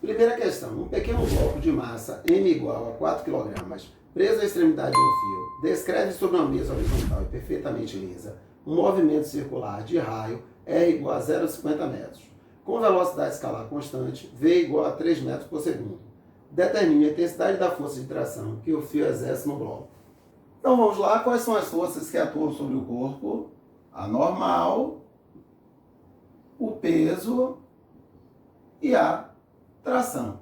Primeira questão. Um pequeno bloco de massa M igual a 4 kg, preso à extremidade de um fio, descreve sobre uma mesa horizontal e perfeitamente lisa um movimento circular de raio R igual a 0,50 metros, com velocidade escalar constante, V igual a 3 metros por segundo. Determine a intensidade da força de tração que o fio exerce no bloco. Então vamos lá, quais são as forças que atuam sobre o corpo? A normal, o peso e a tração.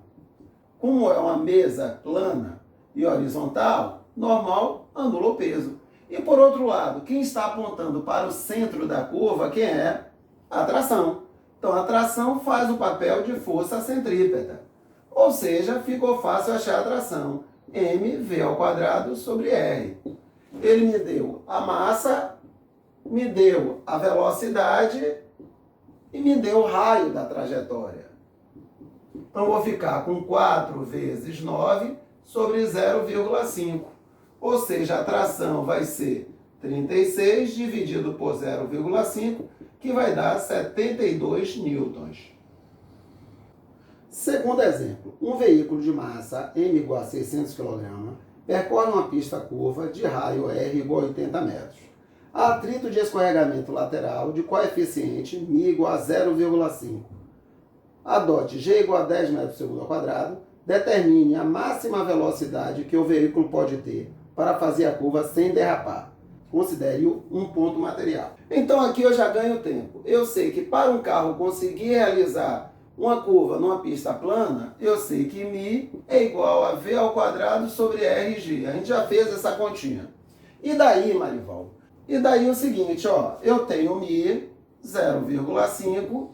Como é uma mesa plana e horizontal, normal anula o peso. E por outro lado, quem está apontando para o centro da curva, quem é? A tração. Então a tração faz o papel de força centrípeta. Ou seja, ficou fácil achar a tração. mv ao quadrado sobre r. Ele me deu a massa, me deu a velocidade e me deu o raio da trajetória. Então, vou ficar com 4 vezes 9 sobre 0,5. Ou seja, a tração vai ser 36 dividido por 0,5, que vai dar 72 newtons. Segundo exemplo, um veículo de massa M igual a 600 kg percorre uma pista curva de raio R igual a 80 metros. Há atrito de escorregamento lateral de coeficiente μ igual a 0,5. Adote G igual a 10 metros por segundo ao quadrado, determine a máxima velocidade que o veículo pode ter para fazer a curva sem derrapar. Considere-o um ponto material. Então aqui eu já ganho tempo. Eu sei que para um carro conseguir realizar uma curva numa pista plana, eu sei que μ é igual a V ao quadrado sobre RG. A gente já fez essa continha. E daí, Marival? E daí o seguinte, ó, eu tenho μ 0,5.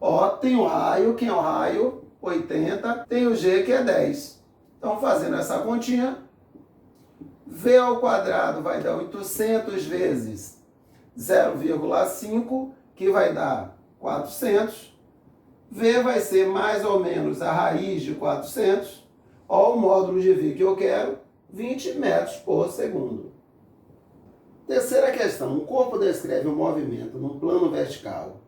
Ó, tem o raio, quem é o raio? 80. Tem o G, que é 10. Então, fazendo essa continha, V ao quadrado vai dar 800 vezes 0,5, que vai dar 400. V vai ser mais ou menos a raiz de 400. Ó, o módulo de V que eu quero, 20 metros por segundo. Terceira questão. Um corpo descreve um movimento num plano vertical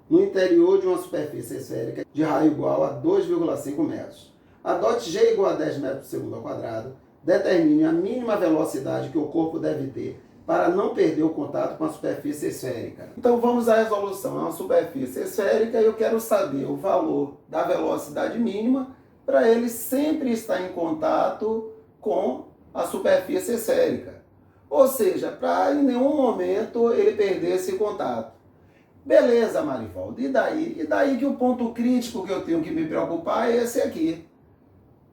no interior de uma superfície esférica de raio igual a 2,5 metros. Adote G igual a 10 metros por segundo ao quadrado. Determine a mínima velocidade que o corpo deve ter para não perder o contato com a superfície esférica. Então vamos à resolução. É uma superfície esférica e eu quero saber o valor da velocidade mínima para ele sempre estar em contato com a superfície esférica. Ou seja, para em nenhum momento ele perder esse contato. Beleza, Marivaldo. E daí? E daí que o ponto crítico que eu tenho que me preocupar é esse aqui.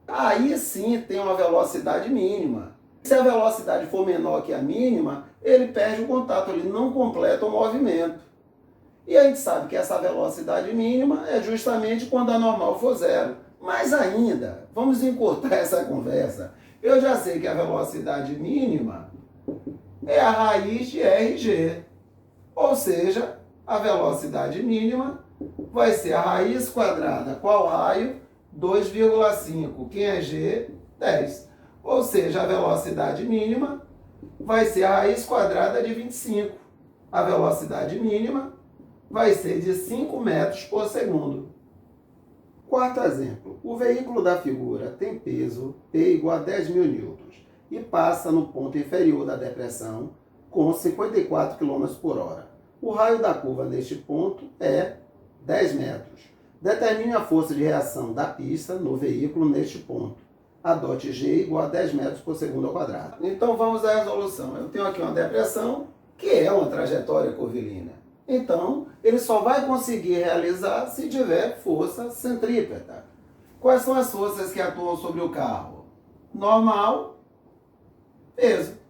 Aí sim tem uma velocidade mínima. Se a velocidade for menor que a mínima, ele perde o contato, ele não completa o movimento. E a gente sabe que essa velocidade mínima é justamente quando a normal for zero. Mas ainda, vamos encurtar essa conversa. Eu já sei que a velocidade mínima é a raiz de RG. Ou seja, a velocidade mínima vai ser a raiz quadrada. Qual raio? 2,5. Quem é G? 10. Ou seja, a velocidade mínima vai ser a raiz quadrada de 25. A velocidade mínima vai ser de 5 metros por segundo. Quarto exemplo. O veículo da figura tem peso P igual a 10.000 newtons e passa no ponto inferior da depressão com 54 km por hora. O raio da curva neste ponto é 10 metros. Determine a força de reação da pista no veículo neste ponto. Adote G igual a 10 metros por segundo ao quadrado. Então vamos à resolução. Eu tenho aqui uma depressão que é uma trajetória curvilínea. Então ele só vai conseguir realizar se tiver força centrípeta. Quais são as forças que atuam sobre o carro? Normal, peso.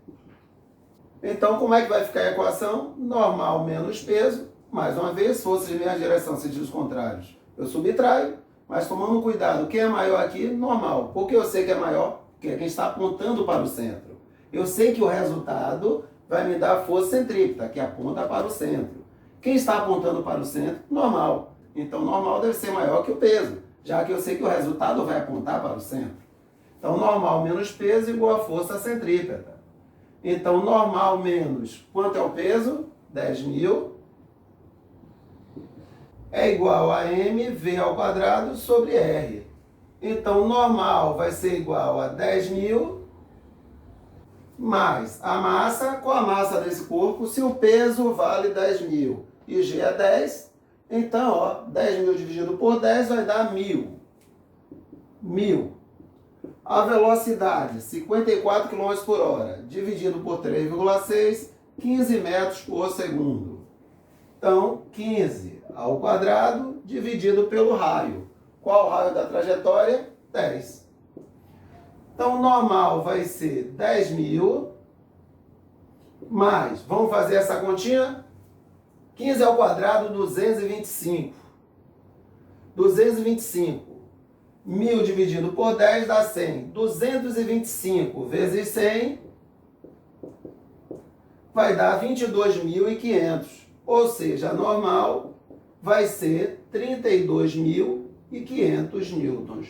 Então, como é que vai ficar a equação? Normal menos peso, mais uma vez, força de mesma direção, sentidos contrários. Eu subtraio, mas tomando cuidado, quem é maior aqui? Normal. Por que eu sei que é maior? Porque é quem está apontando para o centro. Eu sei que o resultado vai me dar força centrípeta, que aponta para o centro. Quem está apontando para o centro? Normal. Então, normal deve ser maior que o peso, já que eu sei que o resultado vai apontar para o centro. Então, normal menos peso igual a força centrípeta. Então, normal menos, quanto é o peso? 10.000. é igual a mv ao quadrado sobre r. Então, normal vai ser igual a 10.000 mais a massa. Qual a massa desse corpo? Se o peso vale 10.000 e g é 10, então, ó, 10.000 dividido por 10 vai dar 1.000. 1.000. A velocidade, 54 km por hora, dividido por 3,6, 15 metros por segundo. Então, 15 ao quadrado dividido pelo raio. Qual o raio da trajetória? 10. Então, normal vai ser 10.000 mais, vamos fazer essa continha? 15 ao quadrado, 225. 225. 1.000 dividido por 10 dá 100. 225 vezes 100 vai dar 22.500. Ou seja, a normal vai ser 32.500 newtons.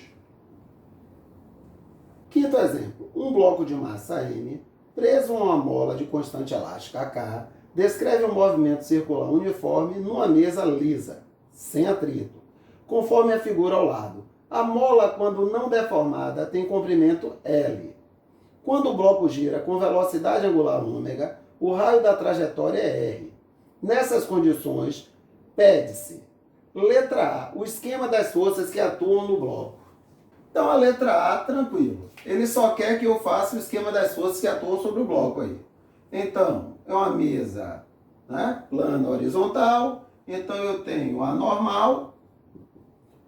Quinto exemplo. Um bloco de massa M, preso a uma mola de constante elástica K, descreve um movimento circular uniforme numa mesa lisa, sem atrito, conforme a figura ao lado. A mola, quando não deformada, tem comprimento L. Quando o bloco gira com velocidade angular ômega, o raio da trajetória é R. Nessas condições, pede-se, letra A, o esquema das forças que atuam no bloco. Então, a letra A, tranquilo. Ele só quer que eu faça o esquema das forças que atuam sobre o bloco aí. Então, é uma mesa, né, plana horizontal. Então, eu tenho a normal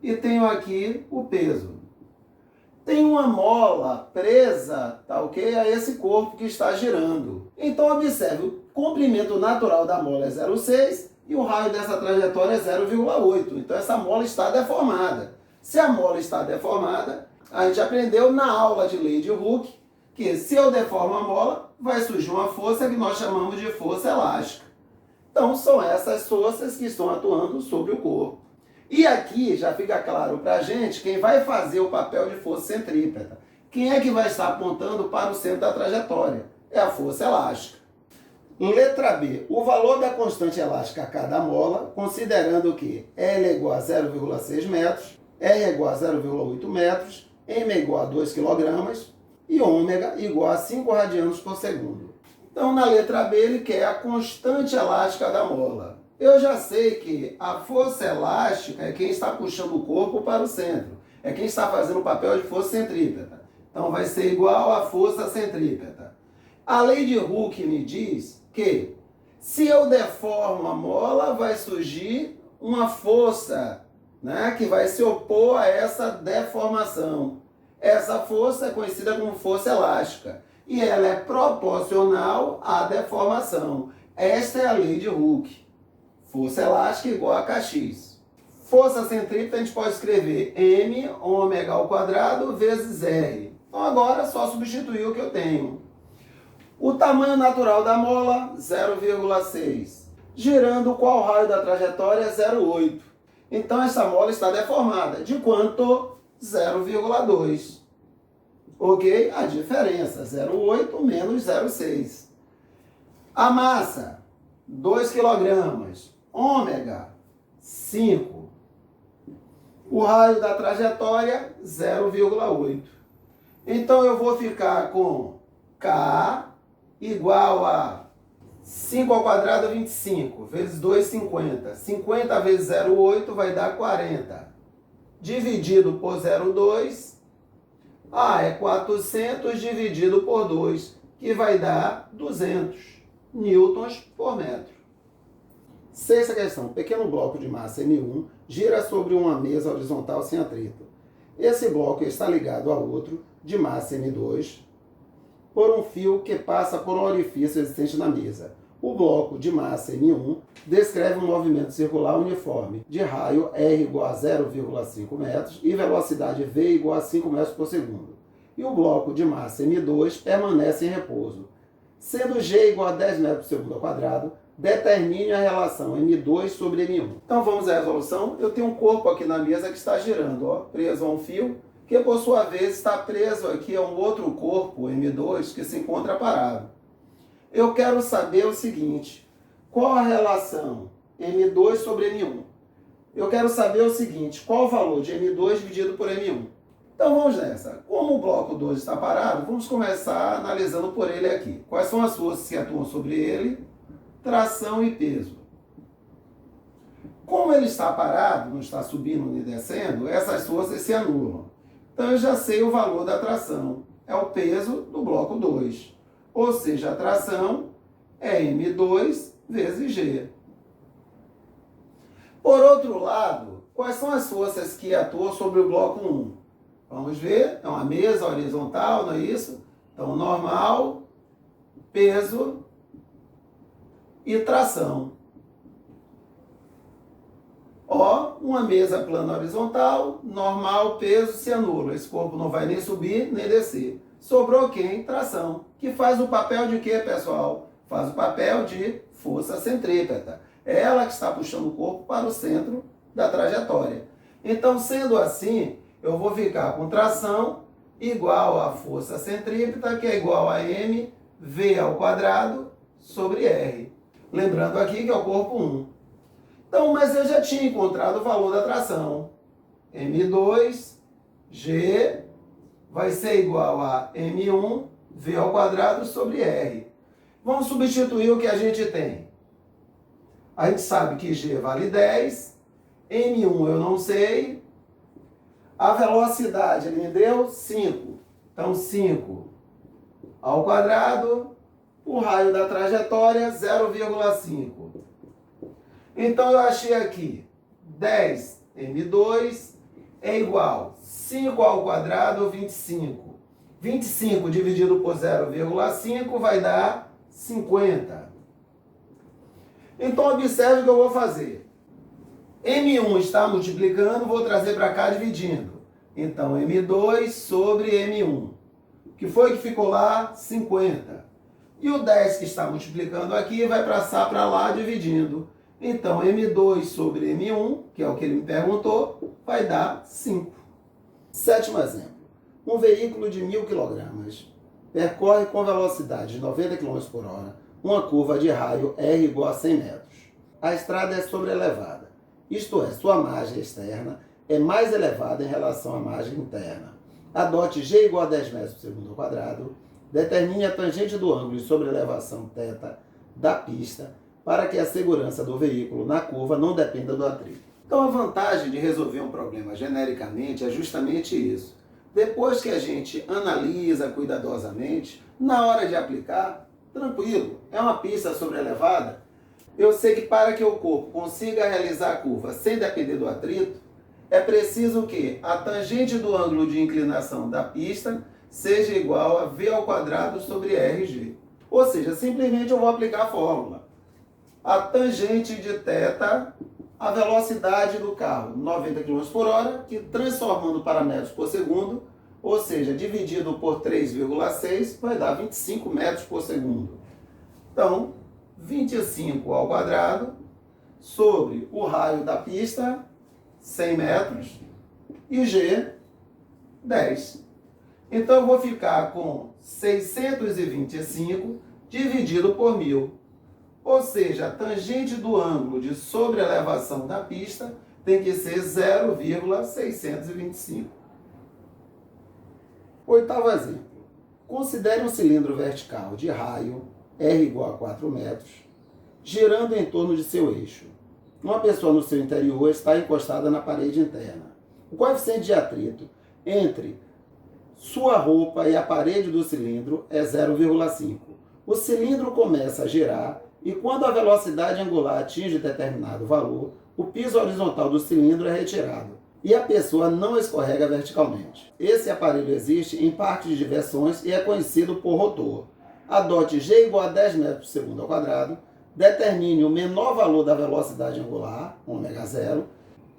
e tenho aqui o peso. Tem uma mola presa, tá ok? A esse corpo que está girando. Então, observe, o comprimento natural da mola é 0,6 e o raio dessa trajetória é 0,8. Então, essa mola está deformada. Se a mola está deformada, a gente aprendeu na aula de lei de Hooke que se eu deformo a mola, vai surgir uma força que nós chamamos de força elástica. Então, são essas forças que estão atuando sobre o corpo. E aqui já fica claro para a gente quem vai fazer o papel de força centrípeta. Quem é que vai estar apontando para o centro da trajetória? É a força elástica. Letra B. O valor da constante elástica a cada mola, considerando que L é igual a 0,6 metros, R é igual a 0,8 metros, M é igual a 2 kg e ômega igual a 5 radianos por segundo. Então, na letra B, ele quer a constante elástica da mola. Eu já sei que a força elástica é quem está puxando o corpo para o centro. É quem está fazendo o papel de força centrípeta. Então, vai ser igual à força centrípeta. A lei de Hooke me diz que se eu deformo a mola, vai surgir uma força, né, que vai se opor a essa deformação. Essa força é conhecida como força elástica. E ela é proporcional à deformação. Esta é a lei de Hooke. Força elástica igual a Kx. Força centrípeta a gente pode escrever m ômega ao quadrado vezes r. Então agora é só substituir o que eu tenho. O tamanho natural da mola, 0,6. Girando, qual raio da trajetória? 0,8. Então essa mola está deformada. De quanto? 0,2. Ok? A diferença, 0,8 menos 0,6. A massa, 2 kg. Ômega, 5. O raio da trajetória, 0,8. Então, eu vou ficar com K igual a 5 ao quadrado, 25, vezes 2, 50. 50 vezes 0,8 vai dar 40. Dividido por 0,2, é 400 dividido por 2, que vai dar 200 newtons por metro. Sexta questão. Pequeno bloco de massa M1 gira sobre uma mesa horizontal sem atrito. Esse bloco está ligado a outro de massa M2 por um fio que passa por um orifício existente na mesa. O bloco de massa M1 descreve um movimento circular uniforme de raio R igual a 0,5 metros e velocidade V igual a 5 metros por segundo. E o bloco de massa M2 permanece em repouso. Sendo G igual a 10 metros por segundo ao quadrado, determine a relação M2 sobre M1. Então vamos à resolução. Eu tenho um corpo aqui na mesa que está girando, preso a um fio, que por sua vez está preso aqui a um outro corpo, M2, que se encontra parado. Eu quero saber o seguinte: qual a relação M2 sobre M1? eu quero saber o seguinte, qual o valor de M2 dividido por M1? Então vamos nessa. Como o bloco 2 está parado, vamos começar analisando por ele aqui. Quais são as forças que atuam sobre ele? Tração e peso. Como ele está parado, não está subindo nem descendo, essas forças se anulam. Então eu já sei o valor da tração. É o peso do bloco 2. Ou seja, a tração é M2 vezes G. Por outro lado, quais são as forças que atuam sobre o bloco 1? Vamos ver, é uma mesa horizontal, não é isso? Então, normal, peso e tração. Ó, uma mesa plana horizontal, normal, peso, se anula. Esse corpo não vai nem subir, nem descer. Sobrou quem? Tração. Que faz o papel de quê, pessoal? Faz o papel de força centrípeta. É ela que está puxando o corpo para o centro da trajetória. Então, sendo assim, eu vou ficar com tração igual a força centrípeta, que é igual a mv ao quadrado sobre r. Lembrando aqui que é o corpo 1. Então, mas eu já tinha encontrado o valor da tração. M2G vai ser igual a M1V ao quadrado sobre R. Vamos substituir o que a gente tem. A gente sabe que G vale 10, M1 eu não sei, a velocidade ele me deu 5. Então, 5 ao quadrado, o raio da trajetória 0,5. Então, eu achei aqui 10 M2 é igual 5 ao quadrado, 25. 25 dividido por 0,5 vai dar 50. Então, observe o que eu vou fazer. M1 está multiplicando, vou trazer para cá dividindo. Então, M2 sobre M1. O que foi que ficou lá? 50. E o 10 que está multiplicando aqui vai passar para lá dividindo. Então, M2 sobre M1, que é o que ele me perguntou, vai dar 5. Sétimo exemplo. Um veículo de 1.000 kg percorre com velocidade de 90 km por hora uma curva de raio R igual a 100 metros. A estrada é sobrelevada, isto é, sua margem externa é mais elevada em relação à margem interna. Adote G igual a 10 metros por segundo ao quadrado, determine a tangente do ângulo de sobrelevação θ da pista para que a segurança do veículo na curva não dependa do atrito. Então a vantagem de resolver um problema genericamente é justamente isso. Depois que a gente analisa cuidadosamente, na hora de aplicar, tranquilo, é uma pista sobrelevada. Eu sei que para que o corpo consiga realizar a curva sem depender do atrito, é preciso que a tangente do ângulo de inclinação da pista seja igual a V ao quadrado sobre RG. Ou seja, simplesmente eu vou aplicar a fórmula. A tangente de θ, a velocidade do carro, 90 km por hora, que transformando para metros por segundo, ou seja, dividido por 3,6, vai dar 25 metros por segundo. Então, 25 ao quadrado sobre o raio da pista, 100 metros, e G, 10. Então, eu vou ficar com 625 dividido por 1.000. Ou seja, a tangente do ângulo de sobrelevação da pista tem que ser 0,625. Oitavo exemplo. Considere um cilindro vertical de raio R igual a 4 metros, girando em torno de seu eixo. Uma pessoa no seu interior está encostada na parede interna. O coeficiente de atrito entre sua roupa e a parede do cilindro é 0,5. O cilindro começa a girar e quando a velocidade angular atinge determinado valor, o piso horizontal do cilindro é retirado e a pessoa não escorrega verticalmente. Esse aparelho existe em parques de diversões e é conhecido por rotor. Adote G igual a 10 metros por segundo ao quadrado, determine o menor valor da velocidade angular, ω0,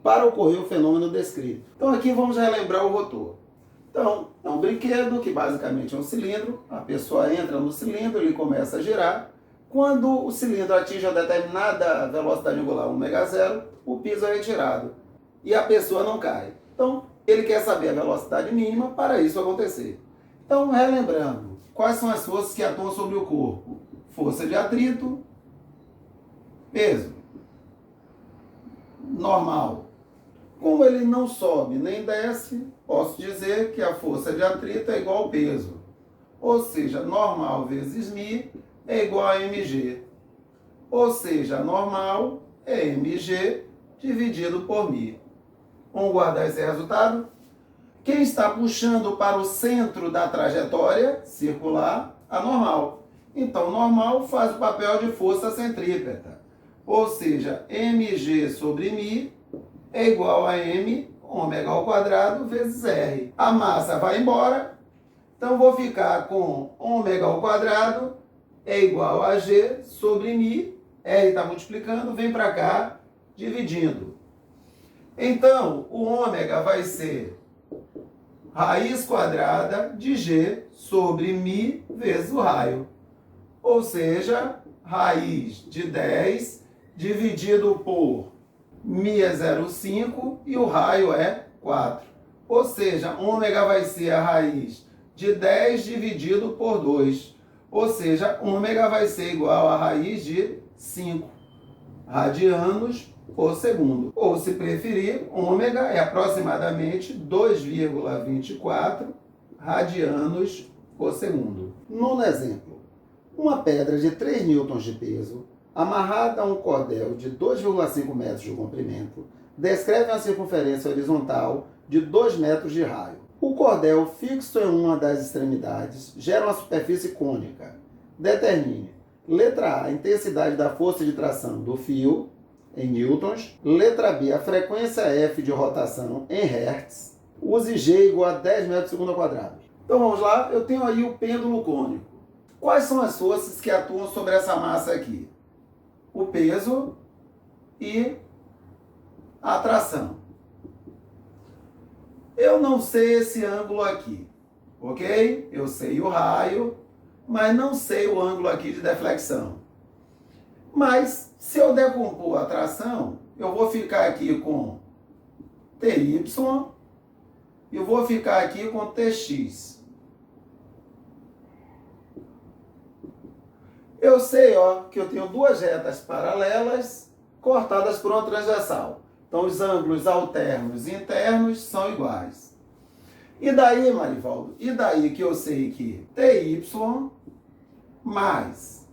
para ocorrer o fenômeno descrito. Então aqui vamos relembrar o rotor. Então, é um brinquedo que basicamente é um cilindro, a pessoa entra no cilindro, ele começa a girar. Quando o cilindro atinge uma determinada velocidade angular, ω0, o piso é retirado e a pessoa não cai. Então, ele quer saber a velocidade mínima para isso acontecer. Então, relembrando, quais são as forças que atuam sobre o corpo? Força de atrito, peso, normal, Como ele não sobe nem desce, posso dizer que a força de atrito é igual ao peso. Ou seja, normal vezes μ é igual a mg. Ou seja, normal é mg dividido por μ. Vamos guardar esse resultado? Quem está puxando para o centro da trajetória circular? A normal. Então, normal faz o papel de força centrípeta. Ou seja, mg sobre μ é igual a m ômega ao quadrado vezes r. A massa vai embora, então vou ficar com ômega ao quadrado é igual a g sobre μ. R está multiplicando, vem para cá, dividindo. Então, o ômega vai ser raiz quadrada de g sobre μ vezes o raio. Ou seja, raiz de 10 dividido por μ é 0,5 e o raio é 4. Ou seja, ômega vai ser a raiz de 10 dividido por 2. Ou seja, ômega vai ser igual a raiz de 5 radianos por segundo. Ou, se preferir, ômega é aproximadamente 2,24 radianos por segundo. Nono exemplo. Uma pedra de 3 newtons de peso, amarrada a um cordel de 2,5 metros de comprimento, descreve uma circunferência horizontal de 2 metros de raio. O cordel fixo em uma das extremidades gera uma superfície cônica. Determine, letra A, a intensidade da força de tração do fio, em newtons. Letra B, a frequência F de rotação em hertz. Use G igual a 10 metros por segundo ao quadrado. Então vamos lá, eu tenho aí o pêndulo cônico. Quais são as forças que atuam sobre essa massa aqui? O peso e a tração. Eu não sei esse ângulo aqui, ok? Eu sei o raio, mas não sei o ângulo aqui de deflexão. Mas, se eu decompor a tração, eu vou ficar aqui com TY e vou ficar aqui com TX. Eu sei, que eu tenho duas retas paralelas cortadas por uma transversal. Então, os ângulos alternos e internos são iguais. E daí, Marivaldo? E daí que eu sei que TY mais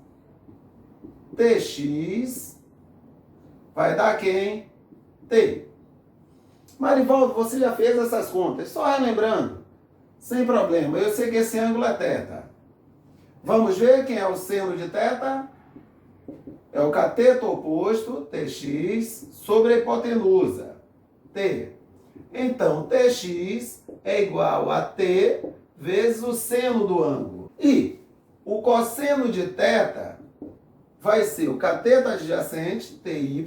TX vai dar quem? T. Marivaldo, você já fez essas contas? Só relembrando. Sem problema. Eu sei que esse ângulo é θ. Vamos ver quem é o seno de θ? É o cateto oposto, TX, sobre a hipotenusa, T. Então, TX é igual a T vezes o seno do ângulo. E o cosseno de θ vai ser o cateto adjacente, TY,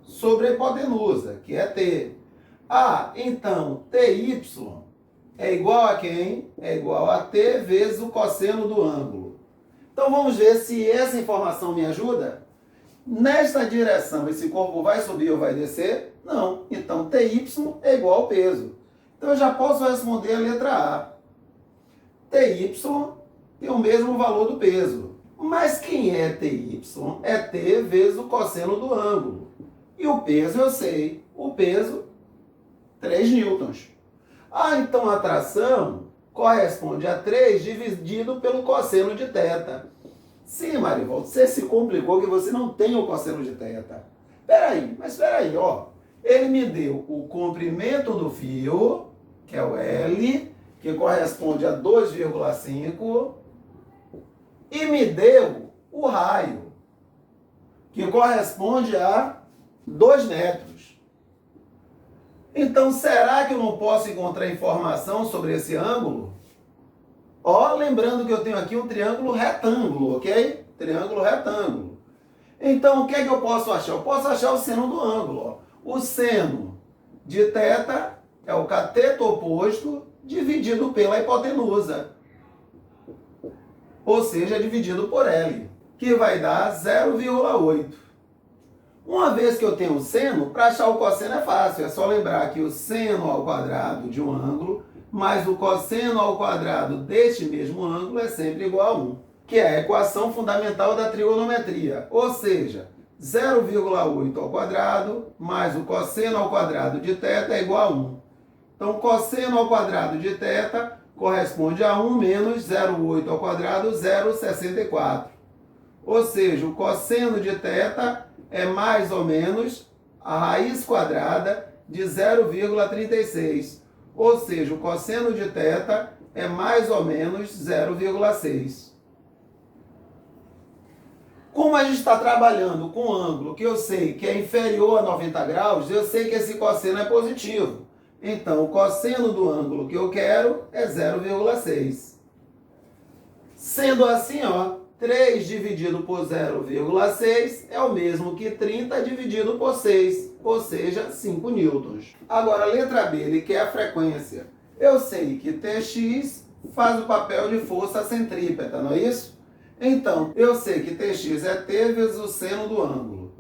sobre a hipotenusa, que é T. Então, TY é igual a quem? É igual a T vezes o cosseno do ângulo. Então, vamos ver se essa informação me ajuda. Nesta direção, esse corpo vai subir ou vai descer? Não. Então, TY é igual ao peso. Então, eu já posso responder a letra A. TY tem o mesmo valor do peso. Mas quem é TY? É T vezes o cosseno do ângulo. E o peso eu sei. O peso, 3 newtons. Então a tração corresponde a 3 dividido pelo cosseno de θ. Sim, Marivaldo, você se complicou que você não tem o cosseno de θ. Espera aí, Ele me deu o comprimento do fio, que é o L, que corresponde a 2,5, e me deu o raio, que corresponde a 2 metros. Então, será que eu não posso encontrar informação sobre esse ângulo? Lembrando que eu tenho aqui um triângulo retângulo, ok? Triângulo retângulo. Então, o que é que eu posso achar? Eu posso achar o seno do ângulo. O seno de θ é o cateto oposto dividido pela hipotenusa. Ou seja, dividido por L, que vai dar 0,8. Uma vez que eu tenho o seno, para achar o cosseno é fácil. É só lembrar que o seno ao quadrado de um ângulo mais o cosseno ao quadrado deste mesmo ângulo é sempre igual a 1, que é a equação fundamental da trigonometria. Ou seja, 0,8 ao quadrado mais o cosseno ao quadrado de θ é igual a 1. Então, cosseno ao quadrado de θ corresponde a 1 menos 0,8 ao quadrado, 0,64. Ou seja, o cosseno de θ é mais ou menos a raiz quadrada de 0,36. Ou seja, o cosseno de θ é mais ou menos 0,6. Como a gente está trabalhando com um ângulo que eu sei que é inferior a 90 graus, eu sei que esse cosseno é positivo. Então, o cosseno do ângulo que eu quero é 0,6. Sendo assim, 3 dividido por 0,6 é o mesmo que 30 dividido por 6, ou seja, 5 newtons. Agora, a letra B, ele quer a frequência. Eu sei que Tx faz o papel de força centrípeta, não é isso? Então, eu sei que Tx é T vezes o seno do ângulo.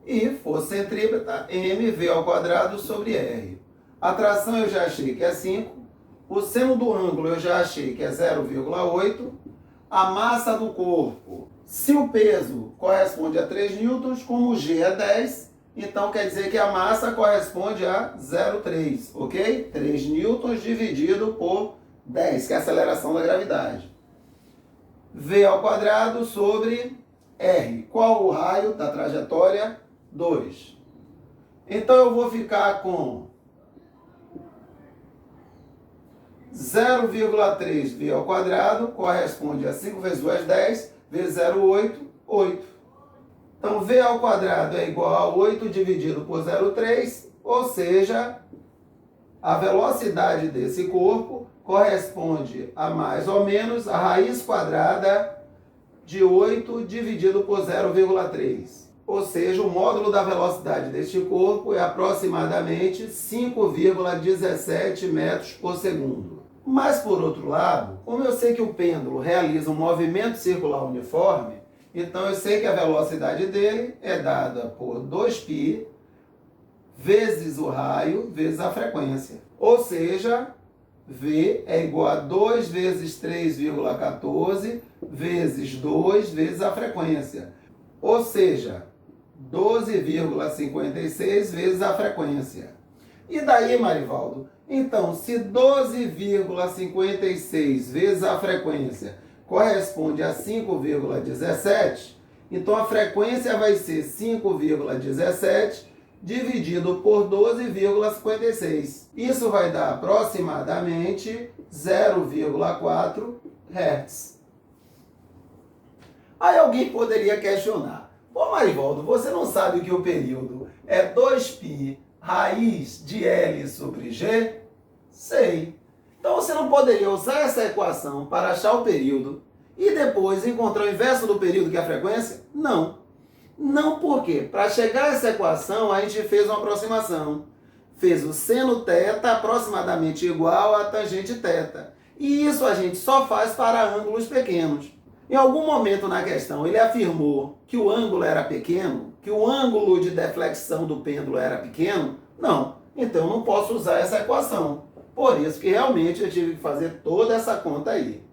E força centrípeta, mv ao quadrado sobre r. A tração eu já achei que é 5. O seno do ângulo eu já achei que é 0,8. A massa do corpo, se o peso corresponde a 3 newtons, como o G é 10, então quer dizer que a massa corresponde a 0,3, ok? 3 newtons dividido por 10, que é a aceleração da gravidade. V ao quadrado sobre R. Qual o raio da trajetória? 2. Então eu vou ficar com 0,3 V ao quadrado corresponde a 5 vezes 2, 10, vezes 0,8, 8. Então, V ao quadrado é igual a 8 dividido por 0,3, ou seja, a velocidade desse corpo corresponde a mais ou menos a raiz quadrada de 8 dividido por 0,3. Ou seja, o módulo da velocidade deste corpo é aproximadamente 5,17 metros por segundo. Mas, por outro lado, como eu sei que o pêndulo realiza um movimento circular uniforme, então eu sei que a velocidade dele é dada por 2π vezes o raio vezes a frequência. Ou seja, V é igual a 2 vezes 3,14 vezes 2 vezes a frequência. Ou seja, 12,56 vezes a frequência. E daí, Marivaldo? Então, se 12,56 vezes a frequência corresponde a 5,17, então a frequência vai ser 5,17 dividido por 12,56. Isso vai dar aproximadamente 0,4 Hz. Aí alguém poderia questionar: pô, Marivaldo, você não sabe que o período é 2π raiz de L sobre G? Sei. Então você não poderia usar essa equação para achar o período e depois encontrar o inverso do período, que é a frequência? Não. Não, por quê? Para chegar a essa equação, a gente fez uma aproximação. Fez o seno θ aproximadamente igual a tangente θ. E isso a gente só faz para ângulos pequenos. Em algum momento na questão, ele afirmou que o ângulo era pequeno, que o ângulo de deflexão do pêndulo era pequeno? Não. Então eu não posso usar essa equação. Por isso que realmente eu tive que fazer toda essa conta aí.